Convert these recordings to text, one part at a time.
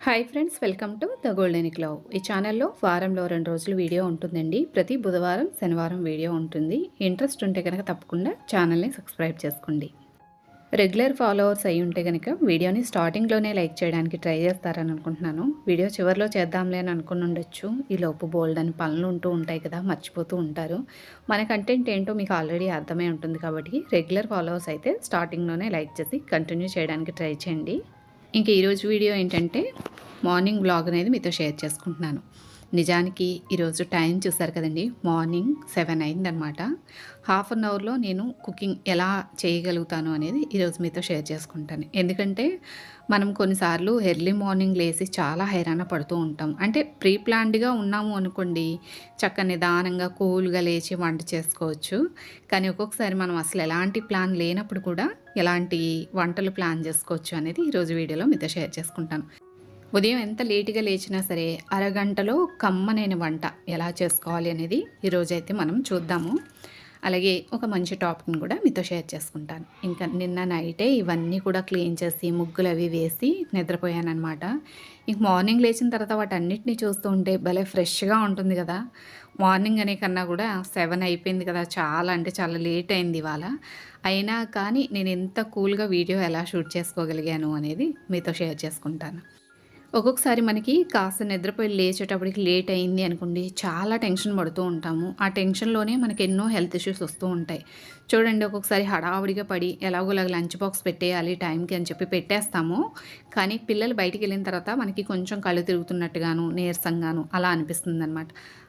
Hi friends, welcome to the golden glow. ఈ ఛానల్లో వారంలో 2 రోజులు వీడియో ఉంటుందండి. ప్రతి బుధవారం శనివారం వీడియో ఉంటుంది. ఇంట్రెస్ట్ ఉంటే కనుక తప్పకుండా ఛానల్ని సబ్స్క్రైబ్ చేసుకోండి. రెగ్యులర్ ఫాలోవర్స్ అయి ఉంటే కనుక వీడియోని స్టార్టింగ్లోనే లైక్ చేయడానికి ట్రై చేస్తారని అనుకుంటున్నాను. వీడియో చివరిలో చేద్దాంలే అని అనుకుని ఉండొచ్చు. ఈ లోపు బోల్డ్ అని పనులు ఉంటూ ఉంటాయి కదా, మర్చిపోతూ ఉంటారు. మన కంటెంట్ ఏంటో మీకు ఆల్రెడీ అర్థమై ఉంటుంది కాబట్టి రెగ్యులర్ ఫాలోవర్స్ అయితే స్టార్టింగ్లోనే లైక్ చేసి కంటిన్యూ చేయడానికి ట్రై చేయండి. ఇంక ఈరోజు వీడియో ఏంటంటే మార్నింగ్ వ్లాగ్ అనేది మీతో షేర్ చేసుకుంటున్నాను. నిజానికి ఈరోజు టైం చూసారు కదండి, మార్నింగ్ 7 అయిందనమాట. హాఫ్ అన్ అవర్లో నేను కుకింగ్ ఎలా చేయగలుగుతాను అనేది ఈరోజు మీతో షేర్ చేసుకుంటాను. ఎందుకంటే మనం కొన్నిసార్లు ఎర్లీ మార్నింగ్ లేసి చాలా హైరాణ పడుతూ ఉంటాం. అంటే ప్రీ ప్లాన్డ్గా ఉన్నాము అనుకోండి, చక్క నిదానంగా కూల్గా లేచి వంట చేసుకోవచ్చు. కానీ ఒక్కొక్కసారి మనం అసలు ఎలాంటి ప్లాన్ లేనప్పుడు కూడా ఎలాంటి వంటలు ప్లాన్ చేసుకోవచ్చు అనేది ఈరోజు వీడియోలో మీతో షేర్ చేసుకుంటాను. ఉదయం ఎంత లేటుగా లేచినా సరే అరగంటలో కమ్మనైన వంట ఎలా చేసుకోవాలి అనేది ఈరోజైతే మనం చూద్దాము. అలాగే ఒక మంచి టాపిక్ని కూడా మీతో షేర్ చేసుకుంటాను. ఇంకా నిన్న నైటే ఇవన్నీ కూడా క్లీన్ చేసి ముగ్గులు అవి వేసి నిద్రపోయానమాట. ఇంక మార్నింగ్ లేచిన తర్వాత వాటన్నిటిని చూస్తూ ఉంటే భలే ఫ్రెష్గా ఉంటుంది కదా. మార్నింగ్ అనే కన్నా కూడా 7 అయిపోయింది కదా, చాలా అంటే చాలా లేట్ అయింది ఇవాళ. అయినా కానీ నేను ఎంత కూల్గా వీడియో ఎలా షూట్ చేసుకోగలిగాను అనేది మీతో షేర్ చేసుకుంటాను. ఒక్కొక్కసారి మనకి కాస్త నిద్రపోయి లేచేటప్పటికి లేట్ అయింది అనుకోండి, చాలా టెన్షన్ పడుతూ ఉంటాము. ఆ టెన్షన్లోనే మనకి ఎన్నో హెల్త్ ఇష్యూస్ వస్తూ ఉంటాయి. చూడండి, ఒక్కొక్కసారి హడావుడిగా పడి ఎలాగోలాగా లంచ్ బాక్స్ పెట్టేయాలి టైంకి అని చెప్పి పెట్టేస్తాము. కానీ పిల్లలు బయటికి వెళ్ళిన తర్వాత మనకి కొంచెం కళ్ళు తిరుగుతున్నట్టుగాను, నీరసంగాను అలా అనిపిస్తుంది అనమాట.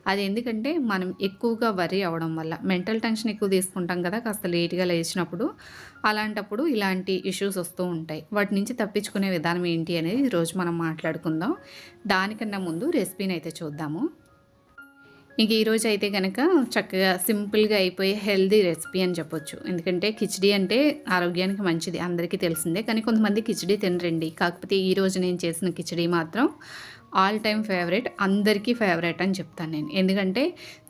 అది ఎందుకంటే మనం ఎక్కువగా వర్రీ అవ్వడం వల్ల మెంటల్ టెన్షన్ ఎక్కువ తీసుకుంటాం కదా కాస్త లేట్గా లేచినప్పుడు. అలాంటప్పుడు ఇలాంటి ఇష్యూస్ వస్తూ ఉంటాయి. వాటి నుంచి తప్పించుకునే విధానం ఏంటి అనేది ఈరోజు మనం మాట్లాడుకుందాం. దానికన్నా ముందు రెసిపీని అయితే చూద్దాము. ఇంక ఈరోజు అయితే కనుక చక్కగా సింపుల్గా అయిపోయే హెల్దీ రెసిపీ అని చెప్పొచ్చు. ఎందుకంటే కిచిడి అంటే ఆరోగ్యానికి మంచిది, అందరికీ తెలిసిందే. కానీ కొంతమంది కిచిడి తినరండి. కాకపోతే ఈరోజు నేను చేసిన కిచిడి మాత్రం ఆల్ టైమ్ ఫేవరెట్, అందరికీ ఫేవరెట్ అని చెప్తాను నేను. ఎందుకంటే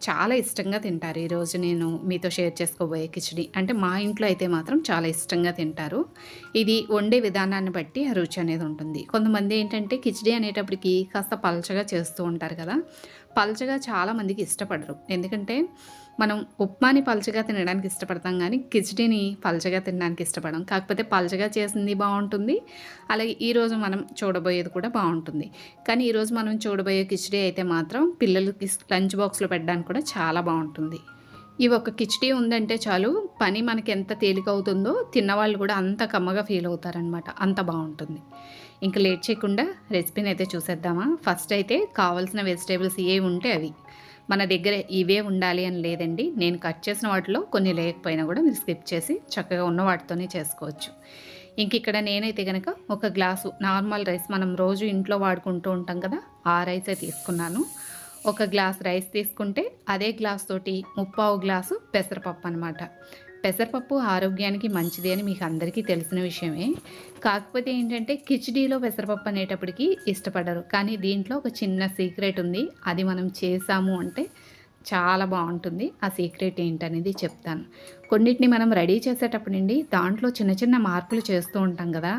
చాలా ఇష్టంగా తింటారు. ఈరోజు నేను మీతో షేర్ చేసుకోబోయే కిచిడి అంటే మా ఇంట్లో అయితే మాత్రం చాలా ఇష్టంగా తింటారు. ఇది వండే విధానాన్ని బట్టి ఆ రుచి అనేది ఉంటుంది. కొంతమంది ఏంటంటే కిచిడి అనేటప్పటికి కాస్త పలచగా చేస్తూ ఉంటారు కదా. పలచగా చాలామందికి ఇష్టపడరు. ఎందుకంటే మనం ఉప్మాని పలచగా తినడానికి ఇష్టపడతాం, కానీ కిచిడిని పలచగా తినడానికి ఇష్టపడం. కాకపోతే పలచగా చేసింది బాగుంటుంది, అలాగే ఈరోజు మనం చూడబోయేది కూడా బాగుంటుంది. కానీ ఈరోజు మనం చూడబోయే కిచిడి అయితే మాత్రం పిల్లలకి లంచ్ బాక్స్లో పెట్టడానికి కూడా చాలా బాగుంటుంది. ఈ ఒక్క కిచిడి ఉందంటే చాలు, పని మనకి ఎంత తేలిక అవుతుందో తిన్నవాళ్ళు కూడా అంత కమ్మగా ఫీల్ అవుతారనమాట. అంత బాగుంటుంది. ఇంకా లేట్ చేయకుండా రెసిపీని అయితే చూసేద్దామా. ఫస్ట్ అయితే కావాల్సిన వెజిటేబుల్స్ ఏ ఉంటే అవి. మన దగ్గర ఇవే ఉండాలి అని లేదండి. నేను కట్ చేసిన వాటిలో కొన్ని లేకపోయినా కూడా మీరు స్కిప్ చేసి చక్కగా ఉన్న వాటితోనే చేసుకోవచ్చు. ఇంక ఇక్కడ నేనైతే కనుక ఒక గ్లాసు నార్మల్ రైస్, మనం రోజు ఇంట్లో వాడుకుంటూ ఉంటాం కదా, ఆ రైసే తీసుకున్నాను. ఒక గ్లాస్ రైస్ తీసుకుంటే అదే గ్లాస్ తోటి 3/4 గ్లాసు పెసరపప్పు అనమాట. పెసరపప్పు ఆరోగ్యానికి మంచిది అని మీకు అందరికీ తెలిసిన విషయమే. కాకపోతే ఏంటంటే కిచిడీలో పెసరపప్పు అనేటప్పటికి ఇష్టపడరు. కానీ దీంట్లో ఒక చిన్న సీక్రెట్ ఉంది. అది మనం చేసాము అంటే చాలా బాగుంటుంది. ఆ సీక్రెట్ ఏంటనేది చెప్తాను. కొన్నిటిని మనం రెడీ చేసేటప్పుడండి దాంట్లో చిన్న చిన్న మార్పులు చేస్తూ ఉంటాం కదా,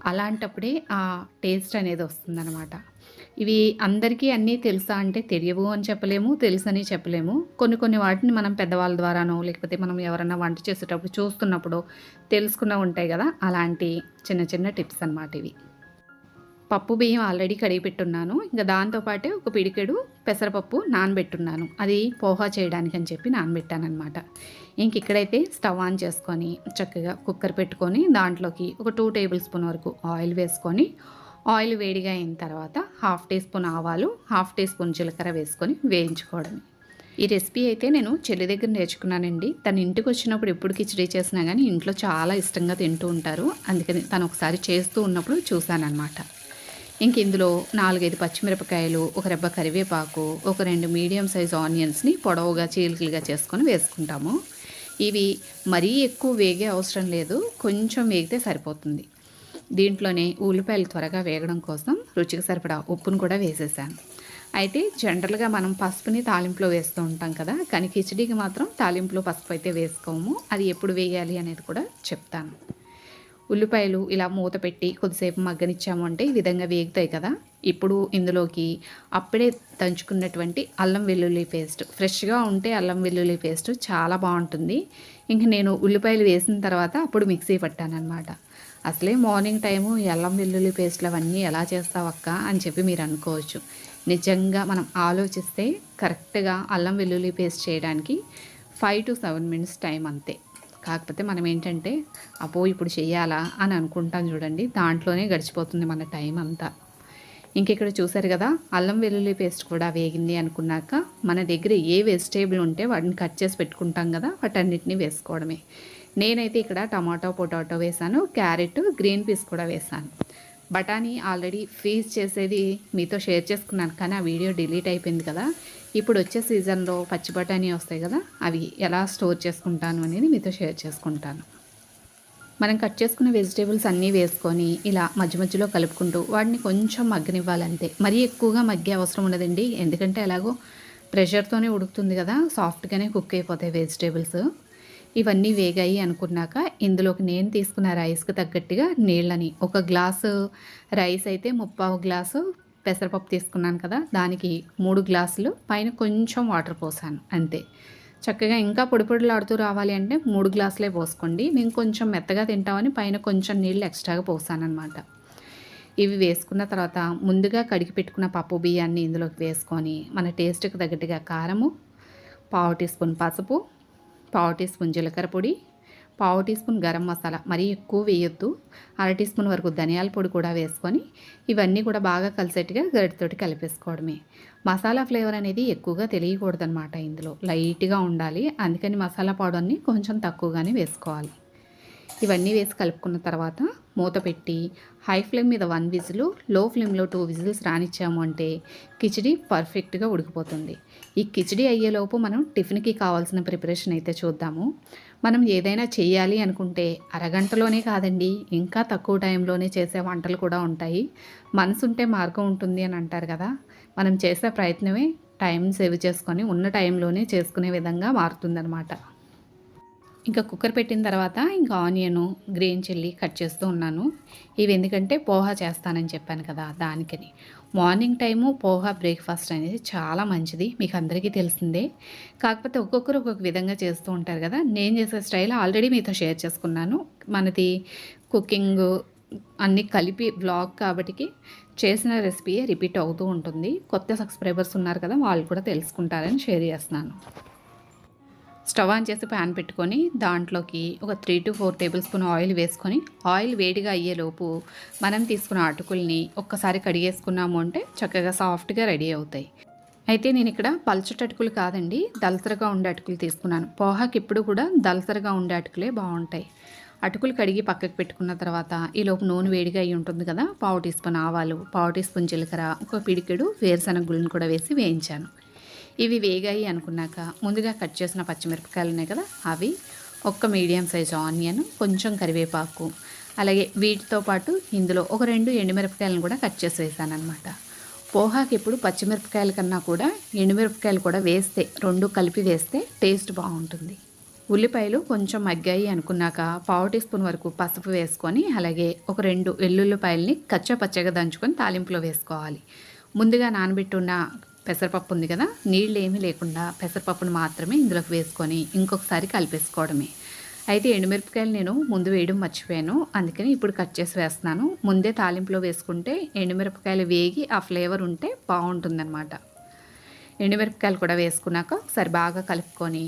అలాంటప్పుడే ఆ టేస్ట్ అనేది వస్తుందన్నమాట. ఇవి అందరికీ అన్నీ తెలుసా అంటే తెలియవు అని చెప్పలేము, తెలుసని చెప్పలేము. కొన్ని కొన్ని వాటిని మనం పెద్దవాళ్ళ ద్వారానో లేకపోతే మనం ఎవరైనా వంట చేసేటప్పుడు చూస్తున్నప్పుడు తెలుసుకున్న ఉంటాయి కదా, అలాంటి చిన్న చిన్న టిప్స్ అన్నమాట ఇవి. పప్పు బియ్యం ఆల్రెడీ కడిగి పెట్టున్నాను. ఇంకా దాంతోపాటే ఒక పిడికెడు పెసరపప్పు నానబెట్టున్నాను. అది పోహా చేయడానికి అని చెప్పి నానబెట్టానమాట. ఇంక ఇక్కడైతే స్టవ్ ఆన్ చేసుకొని చక్కగా కుక్కర్ పెట్టుకొని దాంట్లోకి ఒక 2 టేబుల్ స్పూన్ వరకు ఆయిల్ వేసుకొని, ఆయిల్ వేడిగా అయిన తర్వాత 1/2 టీ స్పూన్ ఆవాలు, 1/2 టీ స్పూన్ జీలకర్ర వేసుకొని వేయించుకోవడం. ఈ రెసిపీ అయితే నేను చెల్లి దగ్గర నేర్చుకున్నానండి. తను ఇంటికి వచ్చినప్పుడు ఎప్పుడు కిచిడి చేసినా కానీ ఇంట్లో చాలా ఇష్టంగా తింటూ ఉంటారు. అందుకని తను ఒకసారి చేస్తూ ఉన్నప్పుడు చూశానన్నమాట. ఇంక ఇందులో 4-5 పచ్చిమిరపకాయలు, ఒక రెబ్బ కరివేపాకు, ఒక 2 మీడియం సైజ్ ఆనియన్స్ని పొడవుగా చీలికలుగా చేసుకొని వేసుకుంటాము. ఇవి మరీ ఎక్కువ వేగే అవసరం లేదు, కొంచెం వేగితే సరిపోతుంది. దీంట్లోనే ఉల్లిపాయలు త్వరగా వేగడం కోసం రుచికి సరిపడా ఉప్పును కూడా వేసేసాను. అయితే జనరల్గా మనం పసుపుని తాలింపులో వేస్తూ ఉంటాం కదా, కానీ కిచిడీకి మాత్రం తాలింపులో పసుపు అయితే వేసుకోము. అది ఎప్పుడు వేయాలి అనేది కూడా చెప్తాను. ఉల్లిపాయలు ఇలా మూత పెట్టి కొద్దిసేపు మగ్గనిచ్చాము అంటే ఈ విధంగా వేగుతాయి కదా. ఇప్పుడు ఇందులోకి అప్పుడే దంచుకున్నటువంటి అల్లం వెల్లుల్లి పేస్ట్, ఫ్రెష్గా ఉంటే అల్లం వెల్లుల్లి పేస్ట్ చాలా బాగుంటుంది. ఇంక నేను ఉల్లిపాయలు వేసిన తర్వాత అప్పుడు మిక్సీ పట్టానమాట. అసలే మార్నింగ్ టైము ఈ అల్లం వెల్లుల్లి పేస్ట్లు అవన్నీ ఎలా చేస్తావక్క అని చెప్పి మీరు అనుకోవచ్చు. నిజంగా మనం ఆలోచిస్తే కరెక్ట్గా అల్లం వెల్లుల్లి పేస్ట్ చేయడానికి 5 to 7 minutes టైం అంతే. కాకపోతే మనం ఏంటంటే అపో ఇప్పుడు చెయ్యాలా అని అనుకుంటాం చూడండి, దాంట్లోనే గడిచిపోతుంది మన టైం అంతా. ఇంకెక్కడ చూసారు కదా, అల్లం వెల్లుల్లి పేస్ట్ కూడా వేగింది అనుకున్నాక మన దగ్గర ఏ వెజిటేబుల్ ఉంటే వాటిని కట్ చేసి పెట్టుకుంటాం కదా, వాటన్నిటిని వేసుకోవడమే. నేనైతే ఇక్కడ టమాటో, పొటాటో వేసాను, క్యారెట్, గ్రీన్ పీస్ కూడా వేసాను. బఠానీ ఆల్రెడీ ఫ్రీజ్ చేసేది మీతో షేర్ చేసుకున్నాను, కానీ ఆ వీడియో డిలీట్ అయిపోయింది కదా. ఇప్పుడు వచ్చే సీజన్లో పచ్చి బఠానీ వస్తాయి కదా, అవి ఎలా స్టోర్ చేసుకుంటాను అనేది మీతో షేర్ చేసుకుంటాను. మనం కట్ చేసుకున్న వెజిటేబుల్స్ అన్నీ వేసుకొని ఇలా మధ్య మధ్యలో కలుపుకుంటూ వాటిని కొంచెం మగ్గనివ్వాలంతే. మరీ ఎక్కువగా మగ్గే అవసరం ఉండదండి, ఎందుకంటే ఎలాగో ప్రెషర్తోనే ఉడుకుతుంది కదా, సాఫ్ట్గానే కుక్ అయిపోతాయి వెజిటేబుల్స్. ఇవన్నీ వేగాయి అనుకున్నాక ఇందులోకి నేను తీసుకున్న రైస్కి తగ్గట్టుగా నీళ్ళని, ఒక గ్లాసు రైస్ అయితే 3/4 గ్లాసు పెసరపప్పు తీసుకున్నాను కదా, దానికి 3 గ్లాసులు పైన కొంచెం వాటర్ పోసాను అంతే. చక్కగా ఇంకా పొడి పొడిలాడుతూ రావాలి అంటే 3 గ్లాసులే పోసుకోండి. మేము కొంచెం మెత్తగా తింటామని పైన కొంచెం నీళ్ళు ఎక్స్ట్రాగా పోసానమాట. ఇవి వేసుకున్న తర్వాత ముందుగా కడిగి పెట్టుకున్న పప్పు బియ్యాన్ని ఇందులోకి వేసుకొని మన టేస్ట్కి తగ్గట్టుగా కారము, 1/2 టీ స్పూన్ పసుపు, 1/2 టీ స్పూన్ జీలకర్ర పొడి, 1/2 టీ స్పూన్ గరం మసాలా, మరీ ఎక్కువ వేయొద్దు, 1/2 టీ స్పూన్ వరకు ధనియాల పొడి కూడా వేసుకొని ఇవన్నీ కూడా బాగా కలిసేట్టుగా గరిటెతోటి కలిపేసుకోవడమే. మసాలా ఫ్లేవర్ అనేది ఎక్కువగా తెలియకూడదనమాట, ఇందులో లైట్గా ఉండాలి. అందుకని మసాలా పౌడర్ని కొంచెం తక్కువగానే వేసుకోవాలి. ఇవన్నీ వేసి కలుపుకున్న తర్వాత మూత పెట్టి హై ఫ్లేమ్ మీద 1 విజిల్, లో ఫ్లేమ్లో 2 విజిల్స్ రానిచ్చాము అంటే కిచిడి పర్ఫెక్ట్గా ఉడికిపోతుంది. ఈ కిచిడి అయ్యేలోపు మనం టిఫిన్కి కావాల్సిన ప్రిపరేషన్ అయితే చూద్దాము. మనం ఏదైనా చేయాలి అనుకుంటే అరగంటలోనే కాదండి, ఇంకా తక్కువ టైంలోనే చేసే వంటలు కూడా ఉంటాయి. మనసుంటే మార్గం ఉంటుంది అని అంటారు కదా, మనం చేసే ప్రయత్నమే టైం సేవ్ చేసుకొని ఉన్న టైంలోనే చేసుకునే విధంగా మారుతుందన్నమాట. ఇంకా కుక్కర్ పెట్టిన తర్వాత ఇంకా ఆనియను, గ్రీన్ చిల్లీ కట్ చేస్తూ ఉన్నాను. ఇవి ఎందుకంటే పోహా చేస్తానని చెప్పాను కదా, దానికని. మార్నింగ్ టైము పోహా బ్రేక్ఫాస్ట్ అనేది చాలా మంచిది, మీకు అందరికీ తెలిసిందే. కాకపోతే ఒక్కొక్కరు ఒక్కొక్క విధంగా చేస్తూ ఉంటారు కదా. నేను చేసే స్టైల్ ఆల్రెడీ మీతో షేర్ చేసుకున్నాను. మనది కుకింగ్ అన్నీ కలిపి బ్లాగ్ కాబట్టి చేసిన రెసిపీయే రిపీట్ అవుతూ ఉంటుంది. కొత్త సబ్స్క్రైబర్స్ ఉన్నారు కదా, వాళ్ళు కూడా తెలుసుకుంటారని షేర్ చేస్తున్నాను. స్టవ్ ఆన్ చేసి ప్యాన్ పెట్టుకొని దాంట్లోకి ఒక 3 to 4 టేబుల్ స్పూన్ ఆయిల్ వేసుకొని, ఆయిల్ వేడిగా అయ్యేలోపు మనం తీసుకున్న అటుకుల్ని ఒక్కసారి కడిగేసుకున్నాము అంటే చక్కగా సాఫ్ట్గా రెడీ అవుతాయి. అయితే నేను ఇక్కడ పల్చటి అటుకులు కాదండి, దళసరిగా ఉండే అటుకులు తీసుకున్నాను. పోహాకి ఇప్పుడు కూడా దళసరిగా ఉండే అటుకులే బాగుంటాయి. అటుకులు కడిగి పక్కకు పెట్టుకున్న తర్వాత ఈలోపు నూనె వేడిగా అయ్యి ఉంటుంది కదా, 1/2 టీ స్పూన్ ఆవాలు, 1/2 టీ స్పూన్ జీలకర్ర, ఒక పిడికెడు వేరుశనగ గుళ్ళను కూడా వేసి వేయించాను. ఇవి వేగాయి అనుకున్నాక ముందుగా కట్ చేసిన పచ్చిమిరపకాయలు ఉన్నాయి కదా, అవి, ఒక్క మీడియం సైజ్ ఆనియన్, కొంచెం కరివేపాకు, అలాగే వీటితో పాటు ఇందులో ఒక 2 ఎండుమిరపకాయలను కూడా కట్ చేసి వేసానమాట. పోహాకి ఇప్పుడు పచ్చిమిరపకాయల కన్నా కూడా ఎండుమిరపకాయలు కూడా వేస్తే, 2 కలిపి వేస్తే టేస్ట్ బాగుంటుంది. ఉల్లిపాయలు కొంచెం మగ్గాయి అనుకున్నాక 1/2 టీ స్పూన్ వరకు పసుపు వేసుకొని, అలాగే ఒక 2 వెల్లుల్లిపాయలని కచ్చా పచ్చగా దంచుకొని తాలింపులో వేసుకోవాలి. ముందుగా నానబెట్టున్న పెసరపప్పు ఉంది కదా, నీళ్ళు ఏమీ లేకుండా పెసరపప్పును మాత్రమే ఇందులోకి వేసుకొని ఇంకొకసారి కలిపేసుకోవడమే. అయితే ఎండుమిరపకాయలు నేను ముందు వేయడం మర్చిపోయాను, అందుకని ఇప్పుడు కట్ చేసి వేస్తున్నాను. ముందే తాలింపులో వేసుకుంటే ఎండుమిరపకాయలు వేగి ఆ ఫ్లేవర్ ఉంటే బాగుంటుందన్నమాట. ఎండుమిరపకాయలు కూడా వేసుకున్నాక ఒకసారి బాగా కలుపుకొని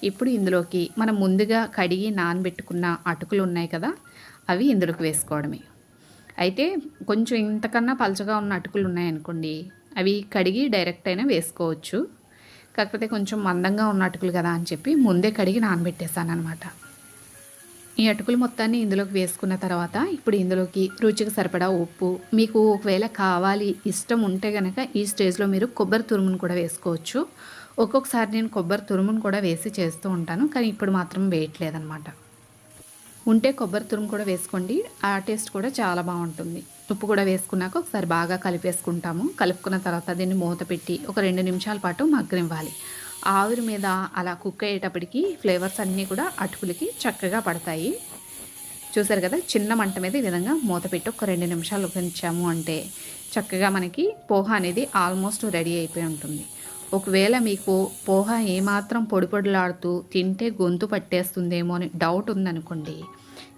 ఇప్పుడు ఇందులోకి మనం ముందుగా కడిగి నానబెట్టుకున్న అటుకులు ఉన్నాయి కదా, అవి ఇందులోకి వేసుకోవడమే. అయితే కొంచెం ఇంతకన్నా పలచగా ఉన్న అటుకులు ఉన్నాయనుకోండి, అవి కడిగి డైరెక్ట్ అయినా వేసుకోవచ్చు. కాకపోతే కొంచెం మందంగా ఉన్న అటుకులు కదా అని చెప్పి ముందే కడిగి నానబెట్టేసాను అనమాట. ఈ అటుకులు మొత్తాన్ని ఇందులోకి వేసుకున్న తర్వాత ఇప్పుడు ఇందులోకి రుచికి సరిపడా ఉప్పు, మీకు ఒకవేళ కావాలి ఇష్టం ఉంటే కనుక ఈ స్టేజ్లో మీరు కొబ్బరి తురుమును కూడా వేసుకోవచ్చు. ఒక్కొక్కసారి నేను కొబ్బరి తురుమును కూడా వేసి చేస్తూ ఉంటాను, కానీ ఇప్పుడు మాత్రం వేయట్లేదనమాట. ఉంటే కొబ్బరి తురుము కూడా వేసుకోండి, ఆ టేస్ట్ కూడా చాలా బాగుంటుంది. ఉప్పు కూడా వేసుకున్నాక ఒకసారి బాగా కలిపేసుకుంటాము. కలుపుకున్న తర్వాత దీన్ని మూత పెట్టి ఒక 2 నిమిషాల పాటు మగ్గనివ్వాలి. ఆవిరి మీద అలా కుక్ అయ్యేటప్పటికి ఫ్లేవర్స్ అన్నీ కూడా అటుకులకి చక్కగా పడతాయి. చూసారు కదా, చిన్న మంట మీద ఈ విధంగా మూత పెట్టి ఒక 2 నిమిషాలు ఉడికించాము అంటే చక్కగా మనకి పోహ అనేది ఆల్మోస్ట్ రెడీ అయిపోయి ఉంటుంది. ఒకవేళ మీకు పోహ ఏమాత్రం పొడి పొడిలాడుతూ తింటే గొంతు పట్టేస్తుందేమో అని డౌట్ ఉందనుకోండి,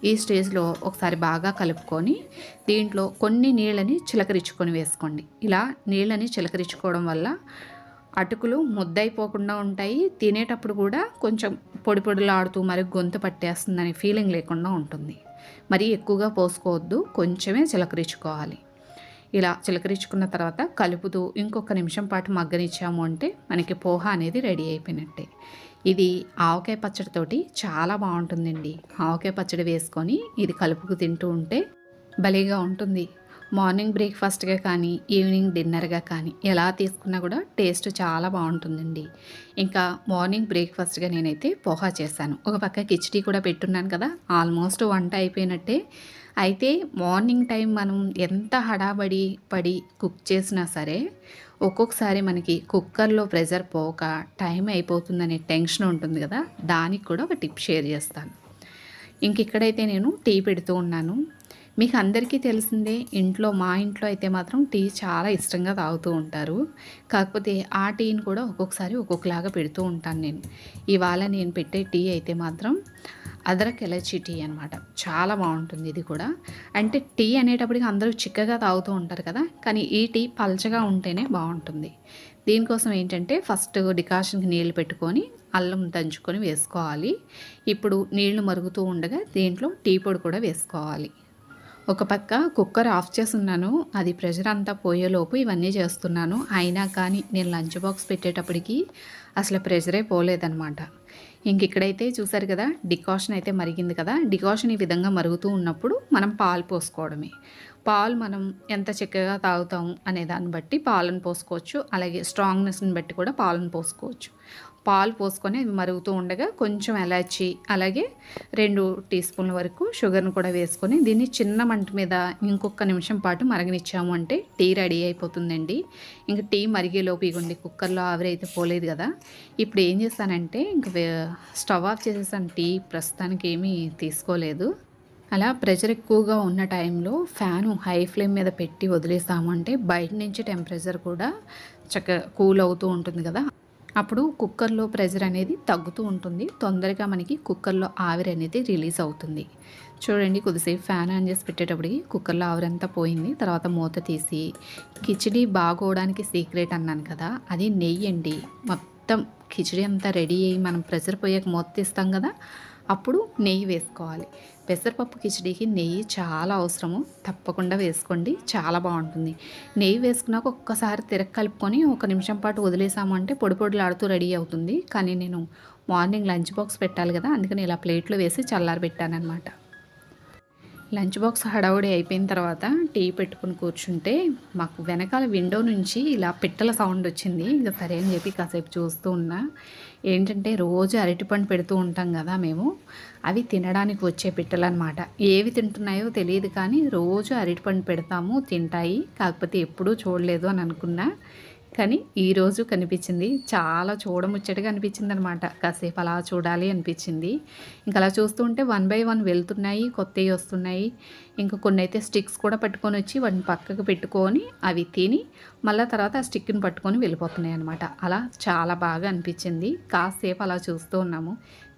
ఈ స్టేజ్లో ఒకసారి బాగా కలుపుకొని దీంట్లో కొన్ని నీళ్ళని చిలకరించుకొని వేసుకోండి. ఇలా నీళ్ళని చిలకరించుకోవడం వల్ల అటుకులు ముద్దయిపోకుండా ఉంటాయి, తినేటప్పుడు కూడా కొంచెం పొడి పొడిలాడుతూ మరి గొంతు పట్టేస్తుందనే ఫీలింగ్ లేకుండా ఉంటుంది. మరీ ఎక్కువగా పోసుకోవద్దు, కొంచెమే చిలకరించుకోవాలి. ఇలా చిలకరించుకున్న తర్వాత కలుపుతూ ఇంకొక నిమిషం పాటు మగ్గనిచ్చాము అంటే మనకి పోహ అనేది రెడీ అయిపోయినట్టే. ఇది ఆవకాయ పచ్చడితోటి చాలా బాగుంటుందండి. ఆవకాయ పచ్చడి వేసుకొని ఇది కలుపుకు తింటూ ఉంటే భలేగా ఉంటుంది. మార్నింగ్ బ్రేక్ఫాస్ట్గా కానీ ఈవినింగ్ డిన్నర్గా కానీ ఎలా తీసుకున్నా కూడా టేస్ట్ చాలా బాగుంటుందండి. ఇంకా మార్నింగ్ బ్రేక్ఫాస్ట్గా నేనైతే పోహా చేశాను. ఒక పక్క కిచిడి కూడా పెట్టున్నాను కదా, ఆల్మోస్ట్ వంట అయిపోయినట్టే. అయితే మార్నింగ్ టైం మనం ఎంత హడాబడి పడి కుక్ చేసినా సరే ఒక్కొక్కసారి మనకి కుక్కర్లో ప్రెజర్ పోక టైం అయిపోతుందనే టెన్షన్ ఉంటుంది కదా, దానికి కూడా ఒక టిప్ షేర్ చేస్తాను. ఇంక ఇక్కడైతే నేను టీ పెడుతూ ఉన్నాను. మీకు అందరికీ తెలిసిందే, మా ఇంట్లో అయితే మాత్రం టీ చాలా ఇష్టంగా తాగుతూ ఉంటారు. కాకపోతే ఆ టీని కూడా ఒక్కొక్కసారి ఒక్కొక్కలాగా పెడుతూ ఉంటాను నేను. ఇవాళ నేను పెట్టే టీ అయితే మాత్రం అదరక్ ఎలచీ టీ అనమాట. చాలా బాగుంటుంది ఇది కూడా. అంటే టీ అనేటప్పటికి అందరూ చిక్కగా తాగుతూ ఉంటారు కదా, కానీ ఈ టీ పల్చగా ఉంటేనే బాగుంటుంది. దీనికోసం ఏంటంటే ఫస్ట్ డికాషన్కి నీళ్ళు పెట్టుకొని అల్లం దంచుకొని వేసుకోవాలి. ఇప్పుడు నీళ్లు మరుగుతూ ఉండగా దీంట్లో టీ పొడి కూడా వేసుకోవాలి. ఒక పక్క కుక్కర్ ఆఫ్ చేసున్నాను, అది ప్రెషర్ అంతా పోయేలోపు ఇవన్నీ చేస్తున్నాను. అయినా కానీ నేను లంచ్ బాక్స్ పెట్టేటప్పటికి అసలు ప్రెషరే పోలేదనమాట. ఇంక ఇక్కడైతే చూసారు కదా, డికాషన్ అయితే మరిగింది కదా. డికాషన్ ఈ విధంగా మరుగుతూ ఉన్నప్పుడు మనం పాలు పోసుకోవడమే. పాలు మనం ఎంత చక్కగా తాగుతాము అనే దాన్ని బట్టి పాలను పోసుకోవచ్చు, అలాగే స్ట్రాంగ్నెస్ని బట్టి కూడా పాలను పోసుకోవచ్చు. పాలు పోసుకొని అవి మరుగుతూ ఉండగా కొంచెం ఎలాచి అలాగే 2 టీ స్పూన్ల వరకు షుగర్ను కూడా వేసుకొని దీన్ని చిన్న మంట మీద ఇంకొక నిమిషం పాటు మరగనిచ్చాము అంటే టీ రెడీ అయిపోతుందండి. ఇంక టీ మరిగేలోపు ఇగోండి కుక్కర్లో ఆవిరైతే పోలేదు కదా. ఇప్పుడు ఏం చేస్తానంటే ఇంక స్టవ్ ఆఫ్ చేసేసాను. టీ ప్రస్తుతానికి ఏమీ తీసుకోలేదు. అలా ప్రెషర్ ఎక్కువగా ఉన్న టైంలో ఫ్యాను హై ఫ్లేమ్ మీద పెట్టి వదిలేసాము అంటే బయట నుంచి టెంపరేచర్ కూడా చక్కగా కూల్ అవుతూ ఉంటుంది కదా. అప్పుడు కుక్కర్లో ప్రెషర్ అనేది తగ్గుతూ ఉంటుంది, తొందరగా మనకి కుక్కర్లో ఆవిరి అనేది రిలీజ్ అవుతుంది. చూడండి, కొద్దిసేపు ఫ్యాన్ ఆన్ చేసి పెట్టేటప్పటికి కుక్కర్లో ఆవిరంతా పోయింది. తర్వాత మూత తీసి కిచిడి బాగోవడానికి సీక్రెట్ అన్నాను కదా, అది నెయ్యి అండి. మొత్తం కిచిడి అంతా రెడీ అయ్యి మనం ప్రెషర్ పోయాక మూత తీస్తాం కదా, అప్పుడు నెయ్యి వేసుకోవాలి. పెసరపప్పు కిచిడీకి నెయ్యి చాలా అవసరము, తప్పకుండా వేసుకోండి, చాలా బాగుంటుంది. నెయ్యి వేసుకున్నాక ఒక్కసారి తిరగ కలుపుకొని ఒక నిమిషం పాటు వదిలేసామంటే పొడి పొడిలాడుతూ రెడీ అవుతుంది. కానీ నేను మార్నింగ్ లంచ్ బాక్స్ పెట్టాలి కదా, అందుకని ఇలా ప్లేట్లో వేసి చల్లారబెట్టానమాట. లంచ్ బాక్స్ హడావుడి అయిపోయిన తర్వాత టీ పెట్టుకుని కూర్చుంటే మాకు వెనకాల విండో నుంచి ఇలా పిట్టల సౌండ్ వచ్చింది. ఇంకా సరే అని చెప్పి కాసేపు చూస్తూ ఉన్నా. ఏంటంటే రోజు అరటిపండు పెడుతూ ఉంటాం కదా మేము, అవి తినడానికి వచ్చే పిట్టలు అనమాట. ఏవి తింటున్నాయో తెలియదు కానీ రోజు అరటిపండు పెడతాము, తింటాయి. కాకపోతే ఎప్పుడూ చూడలేదు అని అనుకున్నా, కానీ ఈరోజు కనిపించింది. చాలా చూడముచ్చటగా అనిపించింది అనమాట. కాసేపు అలా చూడాలి అనిపించింది. ఇంకా అలా చూస్తూ ఉంటే 1 బై 1 వెళ్తున్నాయి, కొత్తవి వస్తున్నాయి. ఇంకా కొన్ని అయితే స్టిక్స్ కూడా పట్టుకొని వచ్చి వాటిని పక్కకు పెట్టుకొని అవి తిని మళ్ళీ తర్వాత ఆ స్టిక్ని పట్టుకొని వెళ్ళిపోతున్నాయి అనమాట. అలా చాలా బాగా అనిపించింది. కాసేపు అలా చూస్తూ ఉన్నాము.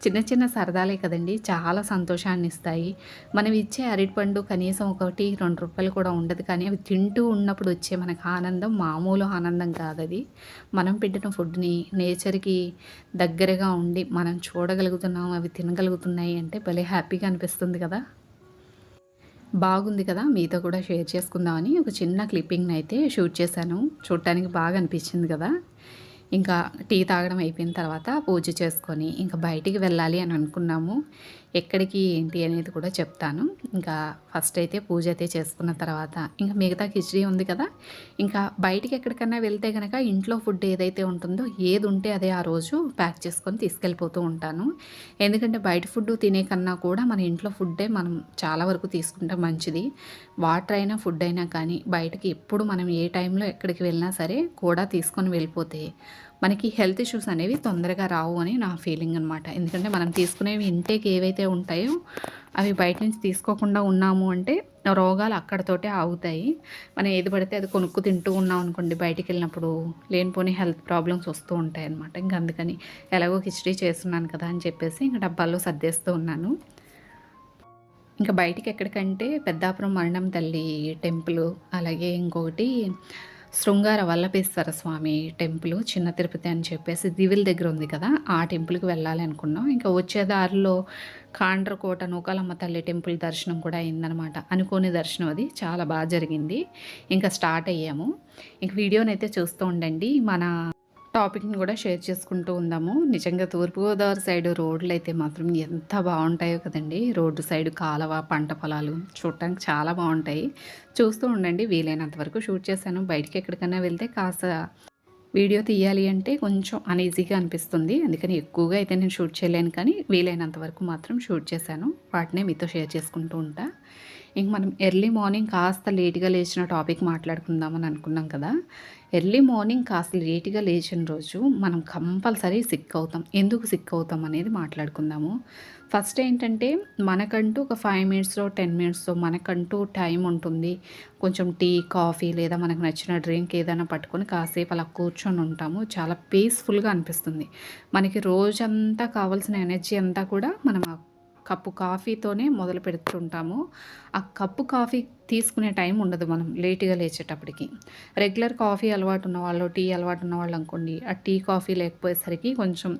చిన్న చిన్న సరదాలే కదండి, చాలా సంతోషాన్ని ఇస్తాయి. మనం ఇచ్చే అరటిపండు కనీసం 1-2 రూపాయలు కూడా ఉండదు, కానీ అవి తింటూ ఉన్నప్పుడు వచ్చే మనకు ఆనందం మామూలు ఆనందం కాదు. అది మనం పెట్టిన ఫుడ్ని నేచర్కి దగ్గరగా ఉండి మనం చూడగలుగుతున్నాం, అవి తినగలుగుతున్నాయి అంటే భలే హ్యాపీగా అనిపిస్తుంది కదా. బాగుంది కదా, మీతో కూడా షేర్ చేసుకుందామని ఒక చిన్న క్లిప్పింగ్ని అయితే షూట్ చేశాను. చూడటానికి బాగా అనిపించింది కదా. ఇంకా టీ తాగడం అయిపోయిన తర్వాత పూజ చేసుకొని ఇంకా బయటికి వెళ్ళాలి అని అనుకున్నాము. ఎక్కడికి ఏంటి అనేది కూడా చెప్తాను. ఇంకా ఫస్ట్ అయితే పూజ అయితే చేసుకున్న తర్వాత ఇంకా మిగతా కిచిడి ఉంది కదా, ఇంకా బయటికి ఎక్కడికన్నా వెళ్తే కనుక ఇంట్లో ఫుడ్ ఏదైతే ఉంటుందో ఏది ఉంటే అదే ఆ రోజు ప్యాక్ చేసుకొని తీసుకెళ్ళిపోతూ ఉంటాను. ఎందుకంటే బయట ఫుడ్ తినే కన్నా కూడా మన ఇంట్లో ఫుడ్డే మనం చాలా వరకు తీసుకుంటే మంచిది. వాటర్ అయినా ఫుడ్ అయినా కానీ బయటకి ఎప్పుడు మనం ఏ టైంలో ఎక్కడికి వెళ్ళినా సరే కూడా తీసుకొని వెళ్ళిపోతే మనకి హెల్త్ ఇష్యూస్ అనేవి తొందరగా రావు అని నా ఫీలింగ్ అనమాట. ఎందుకంటే మనం తీసుకునేవి ఇంటేక్ ఏవైతే ఏవైతే ఉంటాయో అవి బయట నుంచి తీసుకోకుండా ఉన్నాము అంటే రోగాలు అక్కడితోటే ఆగుతాయి. మనం ఏది పడితే అది కొనుక్కు తింటూ ఉన్నాం అనుకోండి, బయటికి వెళ్ళినప్పుడు లేనిపోని హెల్త్ ప్రాబ్లమ్స్ వస్తూ ఉంటాయి అన్నమాట. ఇంక అందుకని ఎలాగో కిచిడీ చేస్తున్నాను కదా అని చెప్పేసి ఇంక డబ్బాల్లో సర్దేస్తూ ఉన్నాను. ఇంకా బయటికి ఎక్కడికంటే పెద్దాపురం మరణం తల్లి టెంపుల్, అలాగే ఇంకొకటి శృంగార వల్లభేశ్వర స్వామి టెంపుల్, చిన్న తిరుపతి అని చెప్పేసి దివిల్ దగ్గర ఉంది కదా, ఆ టెంపుల్కి వెళ్ళాలి అనుకున్నాం. ఇంకా వచ్చే దారిలో కాండ్రకోట నూకాలమ్మ తల్లి టెంపుల్ దర్శనం కూడా అయిందనమాట. అనుకోని దర్శనం, అది చాలా బాగా జరిగింది. ఇంకా స్టార్ట్ అయ్యాము. ఇంక వీడియోనైతే చూస్తూ ఉండండి. మన టాపిక్ని కూడా షేర్ చేసుకుంటూ ఉందాము. నిజంగా తూర్పుగోదావరి సైడ్ రోడ్లు అయితే మాత్రం ఎంత బాగుంటాయో కదండి. రోడ్డు సైడ్ కాలవ, పంట పొలాలు చూడటానికి చాలా బాగుంటాయి. చూస్తూ ఉండండి. వీలైనంత వరకు షూట్ చేశాను. బయటికి ఎక్కడికైనా వెళ్తే కాస్త వీడియో తీయాలి అంటే కొంచెం అనీజీగా అనిపిస్తుంది. అందుకని ఎక్కువగా అయితే నేను షూట్ చేయలేను, కానీ వీలైనంత వరకు మాత్రం షూట్ చేశాను. వాటినే మీతో షేర్ చేసుకుంటూ ఉంటా. ఇంక మనం ఎర్లీ మార్నింగ్ కాస్త లేట్గా లేచిన టాపిక్ మాట్లాడుకుందామని అనుకున్నాం కదా. ఎర్లీ మార్నింగ్ కాస్త లేట్గా లేచిన రోజు మనం కంపల్సరీ సిక్ అవుతాం. ఎందుకు సిక్ అవుతాం అనేది మాట్లాడుకుందాము. ఫస్ట్ ఏంటంటే, మనకంటూ ఒక 5 మినిట్స్లో 10 మినిట్స్లో మనకంటూ టైం ఉంటుంది. కొంచెం టీ, కాఫీ లేదా మనకు నచ్చిన డ్రింక్ ఏదైనా పట్టుకొని కాసేపు అలా కూర్చొని ఉంటాము. చాలా పీస్ఫుల్గా అనిపిస్తుంది. మనకి రోజంతా కావాల్సిన ఎనర్జీ అంతా కూడా మనం కప్పు కాఫీతోనే మొదలు పెడుతుంటాము. ఆ కప్పు కాఫీ తీసుకునే టైం ఉండదు మనం లేట్గా లేచేటప్పటికి. రెగ్యులర్ కాఫీ అలవాటు ఉన్నవాళ్ళు, టీ అలవాటు ఉన్నవాళ్ళు అనుకోండి, ఆ టీ కాఫీ లేకపోయేసరికి కొంచెం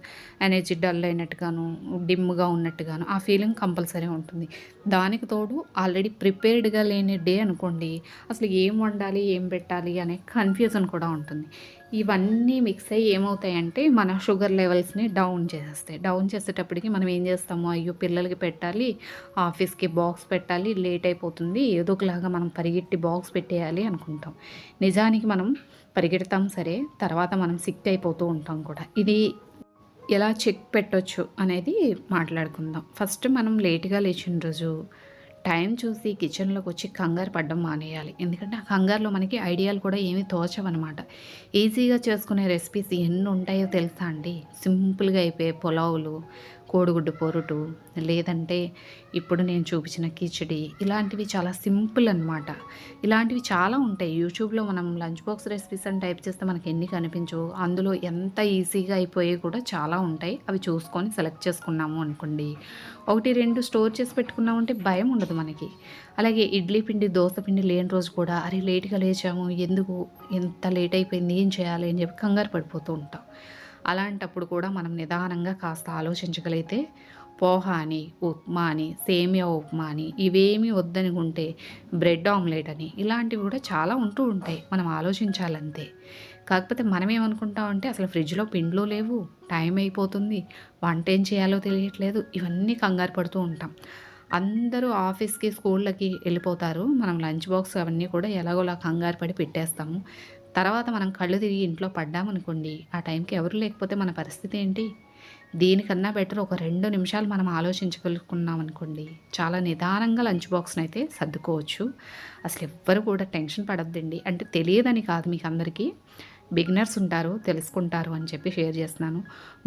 ఎనర్జీ డల్ అయినట్టుగాను, డిమ్గా ఉన్నట్టుగాను ఆ ఫీలింగ్ కంపల్సరీ ఉంటుంది. దానికి తోడు ఆల్రెడీ ప్రిపేర్డ్గా లేని డే అనుకోండి, అసలు ఏం వండాలి, ఏం పెట్టాలి అనే కన్ఫ్యూజన్ కూడా ఉంటుంది. ఇవన్నీ మిక్స్ అయ్యి ఏమవుతాయంటే మన షుగర్ లెవెల్స్ని డౌన్ చేసేస్తాయి. డౌన్ చేసేటప్పటికి మనం ఏం చేస్తాము, అయ్యో పిల్లలకి పెట్టాలి, ఆఫీస్కి బాక్స్ పెట్టాలి, లేట్ అయిపోతుంది, ఏదో ఒకలాగా మనం పరిగెట్టి బాక్స్ పెట్టేయాలి అనుకుంటాం. నిజానికి మనం పరిగెడతాం సరే, తర్వాత మనం సిక్ అయిపోతూ ఉంటాం కూడా. ఇది ఎలా చెక్ పెట్టొచ్చు అనేది మాట్లాడుకుందాం. ఫస్ట్ మనం లేట్గా లేచిన రోజు టైం చూసి కిచెన్లోకి వచ్చి కంగారు పడడం మానేయాలి. ఎందుకంటే ఆ కంగారులో మనకి ఐడియాలు కూడా ఏమీ తోచవన్నమాట. ఈజీగా చేసుకునే రెసిపీస్ ఎన్ని ఉంటాయో తెలుసా అండి. సింపుల్గా అయిపోయే పులావులు, కోడిగుడ్డు పొరుటు, లేదంటే ఇప్పుడు నేను చూపించిన కిచిడి, ఇలాంటివి చాలా సింపుల్ అనమాట. ఇలాంటివి చాలా ఉంటాయి. యూట్యూబ్లో మనం లంచ్ బాక్స్ రెసిపీస్ అని టైప్ చేస్తే మనకి ఎన్ని కనిపించవు. అందులో ఎంత ఈజీగా అయిపోయేవి కూడా చాలా ఉంటాయి. అవి చూసుకొని సెలెక్ట్ చేసుకున్నాము అనుకోండి, 1, 2 స్టోర్ చేసి పెట్టుకున్నామంటే భయం ఉండదు మనకి. అలాగే ఇడ్లీ పిండి, దోస పిండి లేని రోజు కూడా అరే లేట్గా లేచాము, ఎందుకు ఎంత లేట్ అయిపోయింది, ఏం చేయాలి అని చెప్పి కంగారు పడిపోతూ ఉంటాం. అలాంటప్పుడు కూడా మనం నిదానంగా కాస్త ఆలోచించగలిగితే పోహా అని, ఉప్మా అని, సేమియా ఉప్మా అని, ఇవేమీ వద్దనుకుంటే బ్రెడ్ ఆమ్లెట్ అని, ఇలాంటివి కూడా చాలా ఉంటూ ఉంటాయి. మనం ఆలోచించాలంతే. కాకపోతే మనం ఏమనుకుంటామంటే అసలు ఫ్రిడ్జ్లో పిండ్లు లేవు, టైం అయిపోతుంది, వంట ఏం చేయాలో తెలియట్లేదు, ఇవన్నీ కంగారు పడుతూ ఉంటాం. అందరూ ఆఫీస్కి, స్కూళ్ళకి వెళ్ళిపోతారు. మనం లంచ్ బాక్స్ అవన్నీ కూడా ఎలాగోలా కంగారు పడి పెట్టేస్తాము. తర్వాత మనం కళ్ళు తిరిగి ఇంట్లో పడ్డామనుకోండి, ఆ టైంకి ఎవరు లేకపోతే మన పరిస్థితి ఏంటి? దీనికన్నా బెటర్ ఒక 2 నిమిషాలు మనం ఆలోచించగలుగుకున్నాం అనుకోండి, చాలా నిదానంగా లంచ్ బాక్స్ని అయితే సర్దుకోవచ్చు. అసలు ఎవ్వరు కూడా టెన్షన్ పడొద్దండి. అంటే తెలియదని కాదు, మీకు అందరికీ బిగినర్స్ ఉంటారు, తెలుసుకుంటారు అని చెప్పి షేర్ చేస్తున్నాను.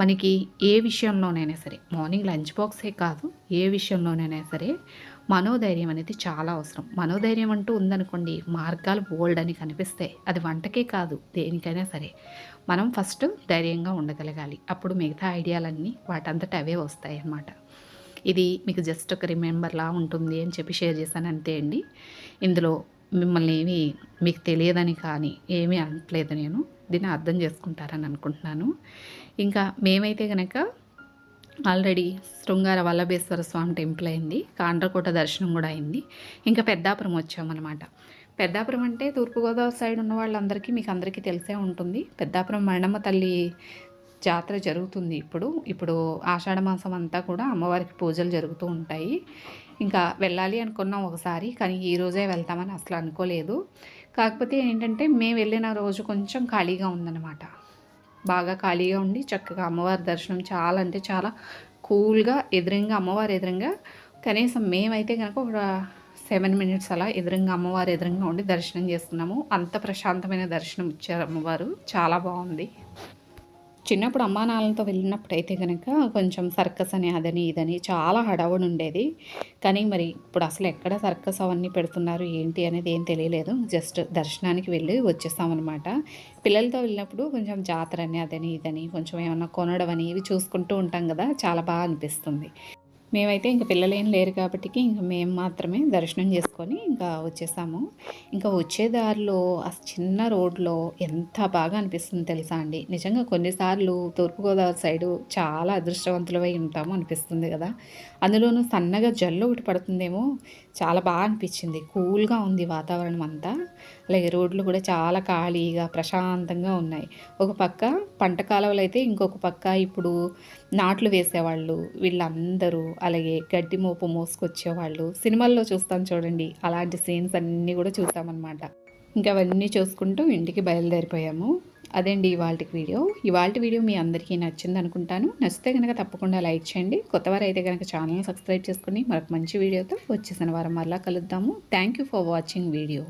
మనకి ఏ విషయంలోనైనా సరే, మార్నింగ్ లంచ్ బాక్సే కాదు, ఏ విషయంలోనైనా సరే మనోధైర్యం అనేది చాలా అవసరం. మనోధైర్యం అంటూ ఉందనుకోండి, మార్గాలు బోల్డ్ అని కనిపిస్తాయి. అది వంటకే కాదు, దేనికైనా సరే మనం ఫస్ట్ ధైర్యంగా ఉండగలగాలి. అప్పుడు మిగతా ఐడియాలన్నీ వాటంతట అవే వస్తాయి అన్నమాట. ఇది మీకు జస్ట్ ఒక రిమెంబర్లా ఉంటుంది అని చెప్పి షేర్ చేశాను అంతే అండి. ఇందులో మిమ్మల్ని ఏమి మీకు తెలియదని కానీ ఏమీ అనట్లేదు నేను. దీన్ని అర్థం చేసుకుంటారని అనుకుంటున్నాను. ఇంకా మేమైతే గనక ఆల్రెడీ శృంగార వల్లభేశ్వర స్వామి టెంపుల్ అయింది, కాండ్రకోట దర్శనం కూడా అయింది. ఇంకా పెద్దాపురం వచ్చామన్నమాట. పెద్దాపురం అంటే తూర్పుగోదావరి సైడ్ ఉన్న వాళ్ళందరికీ, మీకు అందరికీ తెలిసే ఉంటుంది. పెద్దాపురం మరణమ్మ తల్లి జాతర జరుగుతుంది ఇప్పుడు ఆషాఢ మాసం అంతా కూడా అమ్మవారికి పూజలు జరుగుతూ ఉంటాయి. ఇంకా వెళ్ళాలి అనుకున్నాం ఒకసారి, కానీ ఈ రోజే వెళ్తామని అసలు అనుకోలేదు. కాకపోతే ఏంటంటే మేము వెళ్ళిన రోజు కొంచెం ఖాళీగా ఉందన్నమాట. బాగా ఖాళీగా ఉండి చక్కగా అమ్మవారి దర్శనం చాలా అంటే చాలా కూల్గా ఎదురుగా అమ్మవారి ఎదురుగా, కనీసం మేమైతే కనుక ఒక 7 మినిట్స్ అలా ఎదురుగా అమ్మవారి ఎదురుగా ఉండి దర్శనం చేసుకున్నాము. అంత ప్రశాంతమైన దర్శనం ఇచ్చారు అమ్మవారు, చాలా బాగుంది. చిన్నప్పుడు అమ్మా నాన్నలతో వెళ్ళినప్పుడైతే గనక కొంచెం సర్కస్ అని అదని ఇదని చాలా హడావుడి ఉండేది. కానీ మరి ఇప్పుడు అసలు ఎక్కడ సర్కస్ అవన్నీ పెడుతున్నారు ఏంటి అనేది ఏం తెలియలేదు. జస్ట్ దర్శనానికి వెళ్ళి వచ్చేసామనమాట. పిల్లలతో వెళ్ళినప్పుడు కొంచెం జాతరని అదని ఇదని కొంచెం ఏమన్నా కొనడం అని ఇవి చూసుకుంటూ ఉంటాం కదా! చాలా అనిపిస్తుంది. మేమైతే ఇంక పిల్లలేం లేరు కాబట్టికి ఇంక మేము మాత్రమే దర్శనం చేసుకొని ఇంకా వచ్చేసాము. ఇంకా వచ్చే దారిలో ఆ చిన్న రోడ్‌లో ఎంత బాగా అనిపిస్తుందో తెలుసా అండి. నిజంగా కొన్నిసార్లు తూర్పుగోదావరి సైడు చాలా అదృష్టవంతులమై ఉంటాము అనిపిస్తుంది గదా! అందులోనూ సన్నగా జల్లు ఒకటి పడుతుందేమో చాలా అనిపించింది. కూల్‌గా ఉంది వాతావరణం అంతా. అలాగే రోడ్లు కూడా చాలా ఖాళీగా, ప్రశాంతంగా ఉన్నాయి. ఒక పక్క పంట కాలువలైతే ఇంకొక పక్క ఇప్పుడు నాట్లు వేసేవాళ్ళు వీళ్ళందరూ, అలాగే గడ్డి మోపు మోసుకొచ్చేవాళ్ళు. సినిమాల్లో చూస్తాం చూడండి, అలాంటి సీన్స్ అన్నీ కూడా చూసామన్నమాట. ఇంకా అవన్నీ చూసుకుంటూ ఇంటికి బయలుదేరిపోయాము. అదండి ఇవాల్టి వీడియో. ఇవాల్టి వీడియో మీ అందరికీ నచ్చిందనుకుంటాను. నచ్చితే గనక తప్పకుండా లైక్ చేయండి. కొత్తవారైతే గనక ఛానల్‌ని సబ్స్క్రైబ్ చేసుకొని మరొక మంచి వీడియోతో వచ్చే శనివారం మరలా కలుద్దాము. Thank you for watching video.